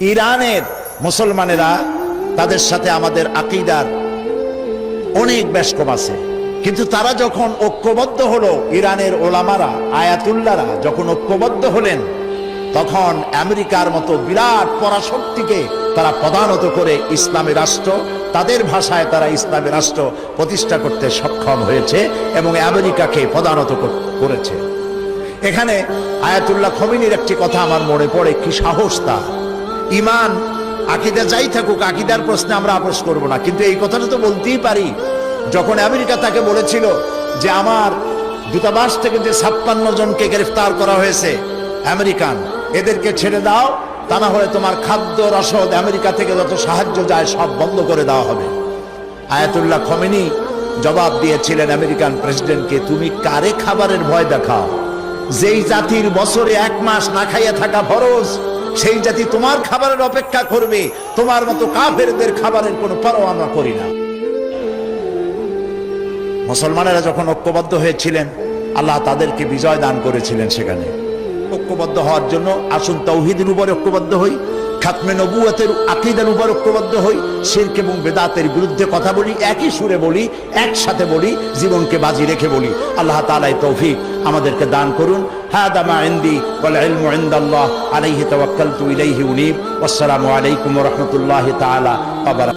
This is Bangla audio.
ইরানের মুসলমানেরা তাদের সাথে আমাদের আকীদার অনেক বেশকম আছে, কিন্তু তারা যখন ঐক্যবদ্ধ হলো, ইরানের ওলামারা আয়াতুল্লাহরা যখন ঐক্যবদ্ধ হলেন, তখন আমেরিকার মতো বিরাট পরাশক্তিকে তারা পদানত করে ইসলামী রাষ্ট্র, তাদের ভাষায় তারা ইসলামী রাষ্ট্র প্রতিষ্ঠা করতে সক্ষম হয়েছে এবং আমেরিকাকে পদানত করেছে। এখানে আয়াতুল্লাহ খমিনীর একটি কথা আমার মনে পড়ে, কি সাহস তার! ইমান আকীদা যাই থাকুক, আকীদার প্রশ্নে আমরা আপোষ করব না, কিন্তু এই কথাটা তো বলতেই পারি। যখন আমেরিকা তাকে বলেছিল যে আমার দূতাবাস থেকে যে 56 জনকে গ্রেফতার করা হয়েছে আমেরিকান, এদেরকে ছেড়ে দাও, তা না হলে তোমার খাদ্য রসদ আমেরিকা থেকে যত সাহায্য যায় সব বন্ধ করে দেওয়া হবে। আয়াতুল্লাহ খমেনী জবাব দিয়েছিলেন আমেরিকান প্রেসিডেন্টকে, তুমি কারে খাবারের ভয় দেখাও? যেই জাতির বছরে 1 মাস না খাইয়া থাকা ফরজ, সেই জাতি তোমার খাবারের অপেক্ষা করবে। তোমার মতো কাফেরদের খাবারের কোনো পরোয়া আমরা করি না। মুসলমানেরা যখন ঐক্যবদ্ধ হয়েছিলেন, আল্লাহ তাদেরকে বিজয় দান করেছিলেন। সেখানে ঐক্যবদ্ধ হওয়ার জন্য আসুন তাওহীদের উপর ঐক্যবদ্ধ হই, খাতমে নবুয়তের আকীদার উপর ঐক্যবদ্ধ হই, শিরক এবং বেদাতের বিরুদ্ধে কথা বলি, একই সুরে বলি, একসাথে বলি, জীবনকে বাজি রেখে বলি। আল্লাহ তাআলা তৌফিক আমাদেরকে দান করুন। হাদা মা ইনদি ওয়াল ইলমু ইনদাল্লাহ আলাইহি তাওয়াক্কালতু ইলাইহি উনীব। ওয়াসসালামু আলাইকুম ওয়া রাহমাতুল্লাহি তাআলা ওয়া বারাকাতুহু।